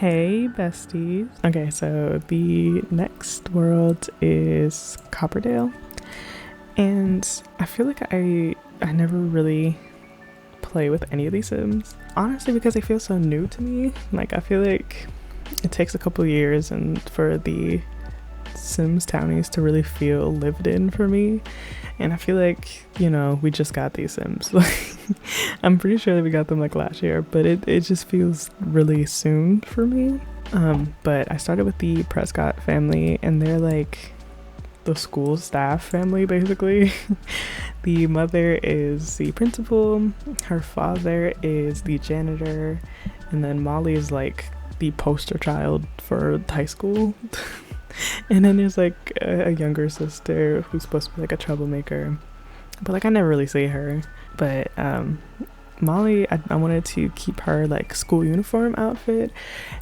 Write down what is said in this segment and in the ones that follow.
Hey, besties. Okay, so the next world is Copperdale, and I feel like I never really play with any of these Sims. Honestly, because they feel so new to me. Like I feel like it takes a couple years and for the Sims townies to really feel lived in for me. And I feel like, we just got these Sims. Like I'm pretty sure that we got them like last year, but it just feels really soon for me. But I started with the Prescott family, and they're like the school staff family basically. The mother is the principal, her father is the janitor, and then Molly is like the poster child for high school. And then there's like a younger sister who's supposed to be like a troublemaker, but like I never really see her. But Molly, I wanted to keep her like school uniform outfit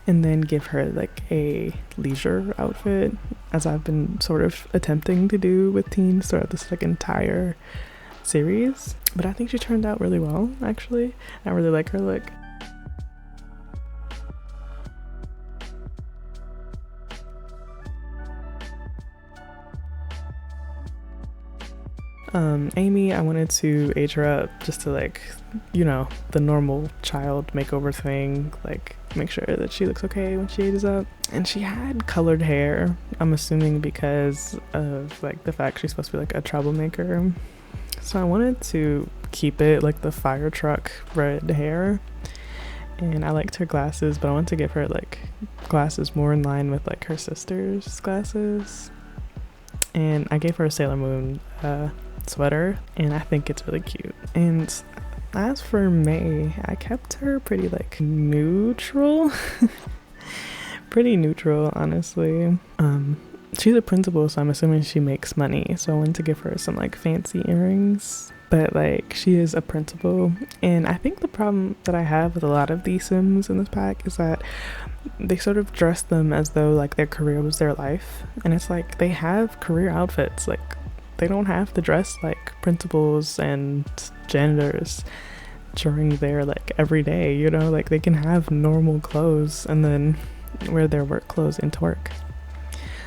and then give her like a leisure outfit, as I've been sort of attempting to do with teens throughout this like entire series. But I think she turned out really well, actually. I really like her look. Amy, I wanted to age her up just to like, the normal child makeover thing, like make sure that she looks okay when she ages up. And she had colored hair, I'm assuming because of like the fact she's supposed to be like a troublemaker. So I wanted to keep it like the fire truck red hair. And I liked her glasses, but I wanted to give her like glasses more in line with like her sister's glasses. And I gave her a Sailor Moon sweater, and I think it's really cute. And as for May, I kept her pretty like neutral. Pretty neutral, honestly. She's a principal, so I'm assuming she makes money, so I wanted to give her some like fancy earrings. But like she is a principal, and I think the problem that I have with a lot of these Sims in this pack is that they sort of dress them as though like their career was their life, and it's like they have career outfits. Like they don't have to dress like principals and janitors during their like everyday, like they can have normal clothes and then wear their work clothes into work.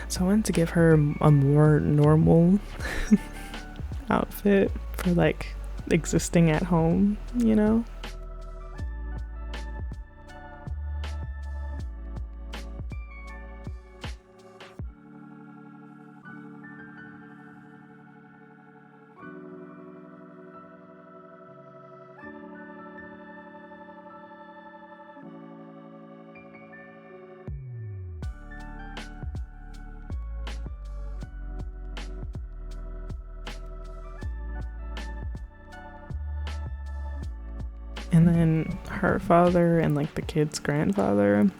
So I wanted to give her a more normal outfit for like existing at home. And then her father and like the kid's grandfather,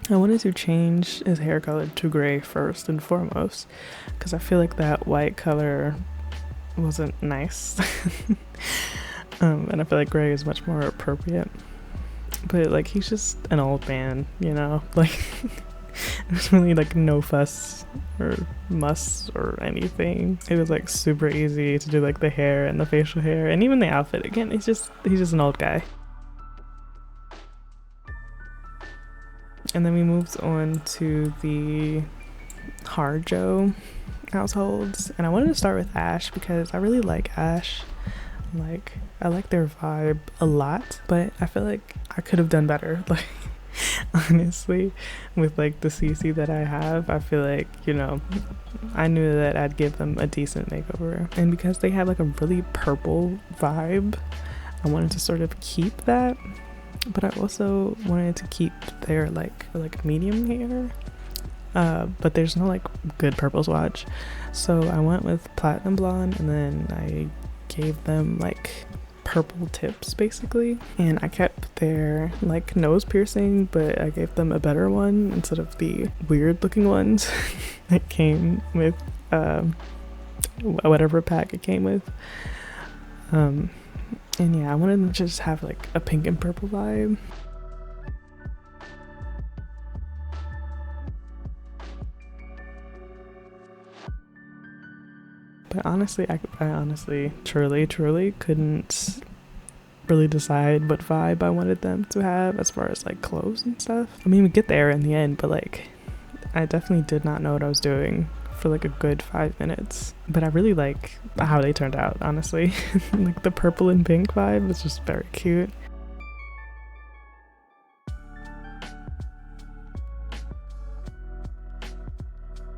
I wanted to change his hair color to gray first and foremost, because I feel like that white color wasn't nice. And I feel like gray is much more appropriate. But like he's just an old man, like there's really like no fuss or muss or anything. It was like super easy to do like the hair and the facial hair and even the outfit. Again, he's just an old guy. And then we moved on to the Harjo households, and I wanted to start with Ash because I really like Ash. Like I like their vibe a lot, but I feel like I could have done better. Like honestly, with like the CC that I have, I feel like I knew that I'd give them a decent makeover, and because they have like a really purple vibe, I wanted to sort of keep that, but I also wanted to keep their like medium hair. But there's no like good purple swatch, so I went with platinum blonde, and then I gave them like purple tips basically, and I kept their like nose piercing, but I gave them a better one instead of the weird looking ones that came with whatever pack it came with. And yeah, I wanted them to just have like a pink and purple vibe. But honestly, I honestly, truly couldn't really decide what vibe I wanted them to have as far as like clothes and stuff. I mean, we get there in the end, but like I definitely did not know what I was doing for like a good 5 minutes. But I really like how they turned out, honestly. Like the purple and pink vibe was just very cute.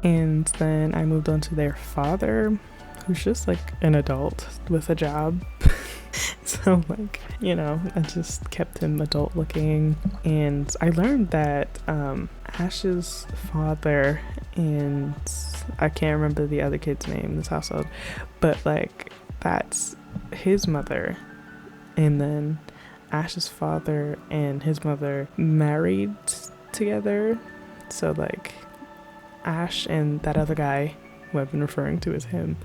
And then I moved on to their father, who's just like an adult with a job. So like, you know, I just kept him adult looking. And I learned that Ash's father, and I can't remember the other kid's name in this household, but like that's his mother. And then Ash's father and his mother married together. So like Ash and that other guy, who I've been referring to as him,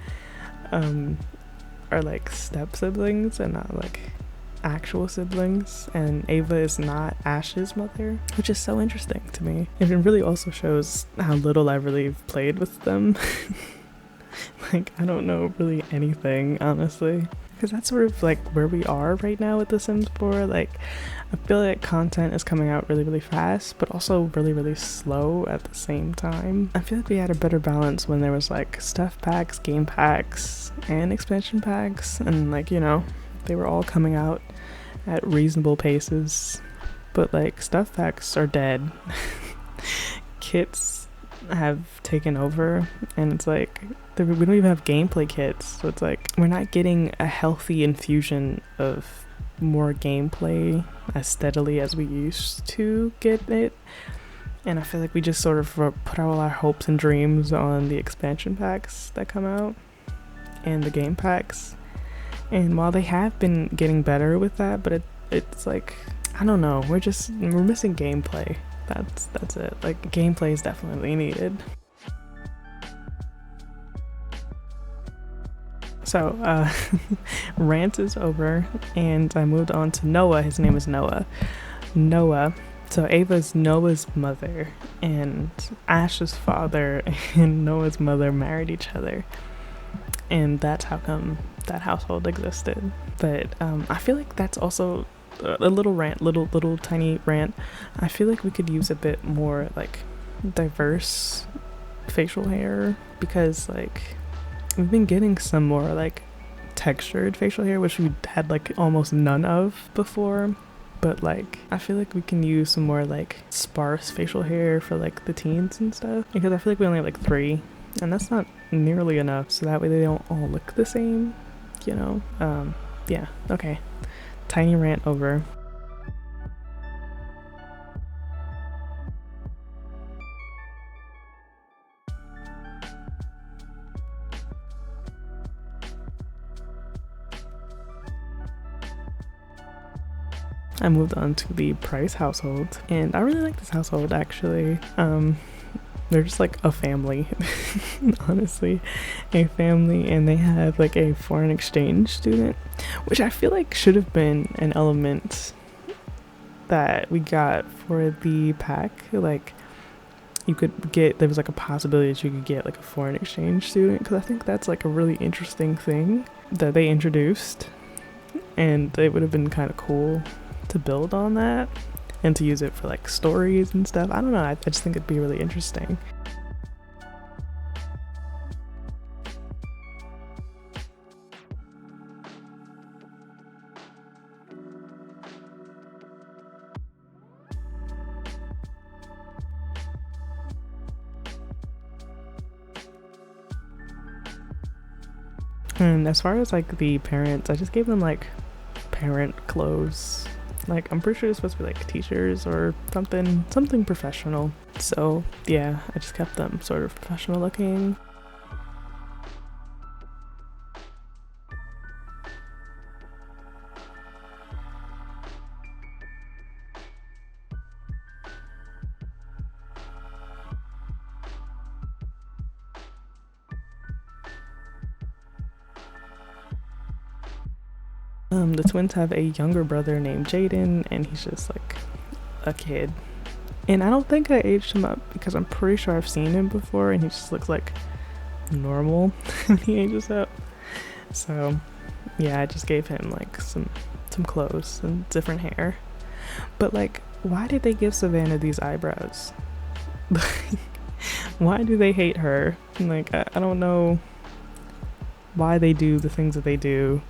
are like step siblings and not like actual siblings. And Ava is not Ash's mother, which is so interesting to me. And it really also shows how little I really played with them. Like I don't know really anything, honestly, because that's sort of like where we are right now with The Sims 4. Like I feel like content is coming out really, really fast, but also really, really slow at the same time. I feel like we had a better balance when there was like stuff packs, game packs, and expansion packs, and like, you know, they were all coming out at reasonable paces. But like stuff packs are dead. Kits have taken over, and it's like we don't even have gameplay kits, so it's like we're not getting a healthy infusion of more gameplay as steadily as we used to get it. And I feel like we just sort of put all our hopes and dreams on the expansion packs that come out and the game packs. And while they have been getting better with that, but it's like, I don't know, we're missing gameplay. That's it. Like gameplay is definitely needed. So rant is over, and I moved on to Noah. His name is Noah. So Ava's Noah's mother, and Ash's father and Noah's mother married each other, and that's how come that household existed. But I feel like that's also a little rant, little tiny rant. I feel like we could use a bit more like diverse facial hair, because like we've been getting some more like textured facial hair, which we had like almost none of before. But like I feel like we can use some more like sparse facial hair for like the teens and stuff, because I feel like we only have like 3, and that's not nearly enough, so that way they don't all look the same, you know. Yeah, okay, tiny rant over. I moved on to the Price household, and I really like this household actually. They're just like a family. Honestly, a family, and they have like a foreign exchange student, which I feel like should have been an element that we got for the pack. Like you could get, there was like a possibility that you could get like a foreign exchange student, because I think that's like a really interesting thing that they introduced, and it would have been kind of cool to build on that and to use it for like stories and stuff. I don't know, I just think it'd be really interesting. And as far as like the parents, I just gave them like parent clothes. Like I'm pretty sure it's supposed to be like teachers or something professional. So yeah, I just kept them sort of professional looking. The twins have a younger brother named Jaden, and he's just like a kid. And I don't think I aged him up, because I'm pretty sure I've seen him before and he just looks like normal when he ages up. So yeah, I just gave him like some some clothes and different hair. But like, why did they give Savannah these eyebrows? Why do they hate her? Like, I don't know why they do the things that they do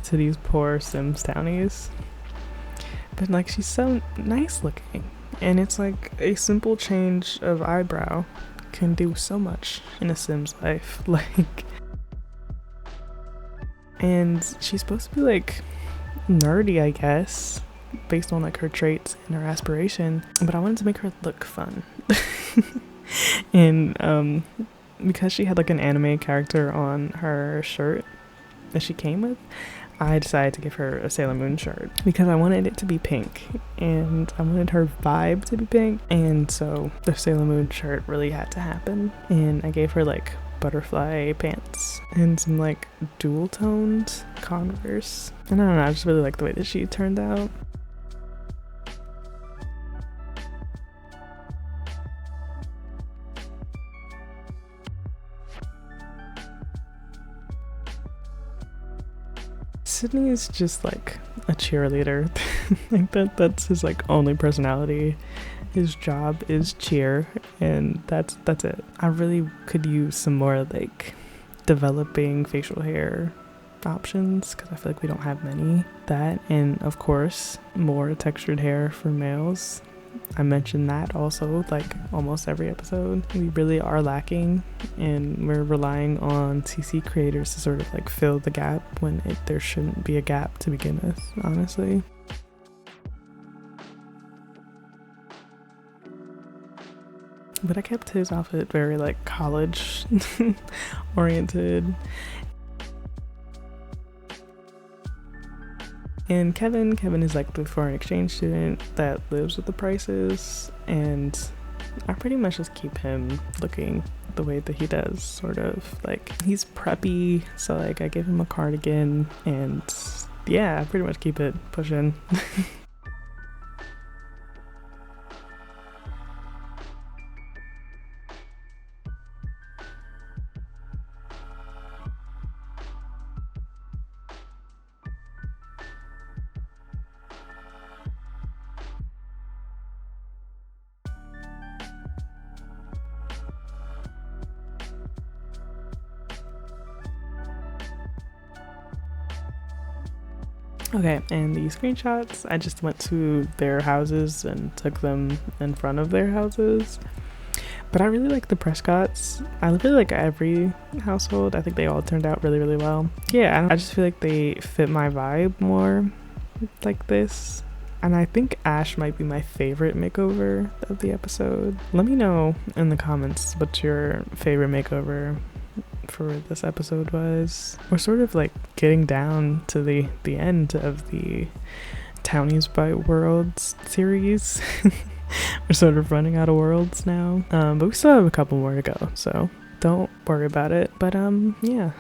to these poor Sims townies. But like, she's so nice looking, and it's like a simple change of eyebrow can do so much in a Sim's life. Like, and she's supposed to be like nerdy, I guess, based on like her traits and her aspiration, but I wanted to make her look fun. And because she had like an anime character on her shirt that she came with, I decided to give her a Sailor Moon shirt because I wanted it to be pink and I wanted her vibe to be pink, and so the Sailor Moon shirt really had to happen. And I gave her like butterfly pants and some like dual toned Converse, and I don't know, I just really like the way that she turned out. Sydney is just like a cheerleader. Like that's his like only personality. His job is cheer, and that's it. I really could use some more like developing facial hair options because I feel like we don't have many. That, and of course more textured hair for males. I mentioned that also like almost every episode. We really are lacking, and we're relying on CC creators to sort of like fill the gap when there shouldn't be a gap to begin with, honestly. But I kept his outfit very like college oriented. And Kevin is like the foreign exchange student that lives with the Prices, and I pretty much just keep him looking the way that he does, sort of like he's preppy, so like I give him a cardigan, and yeah, I pretty much keep it pushing. Okay, and the screenshots, I just went to their houses and took them in front of their houses. But I really like the Prescotts. I really like every household. I think they all turned out really, really well. Yeah, I just feel like they fit my vibe more like this. And I think Ash might be my favorite makeover of the episode. Let me know in the comments what your favorite makeover for this episode was. We're sort of like getting down to the end of the Townies by Worlds series. We're sort of running out of worlds now, but we still have a couple more to go, so don't worry about it. But yeah.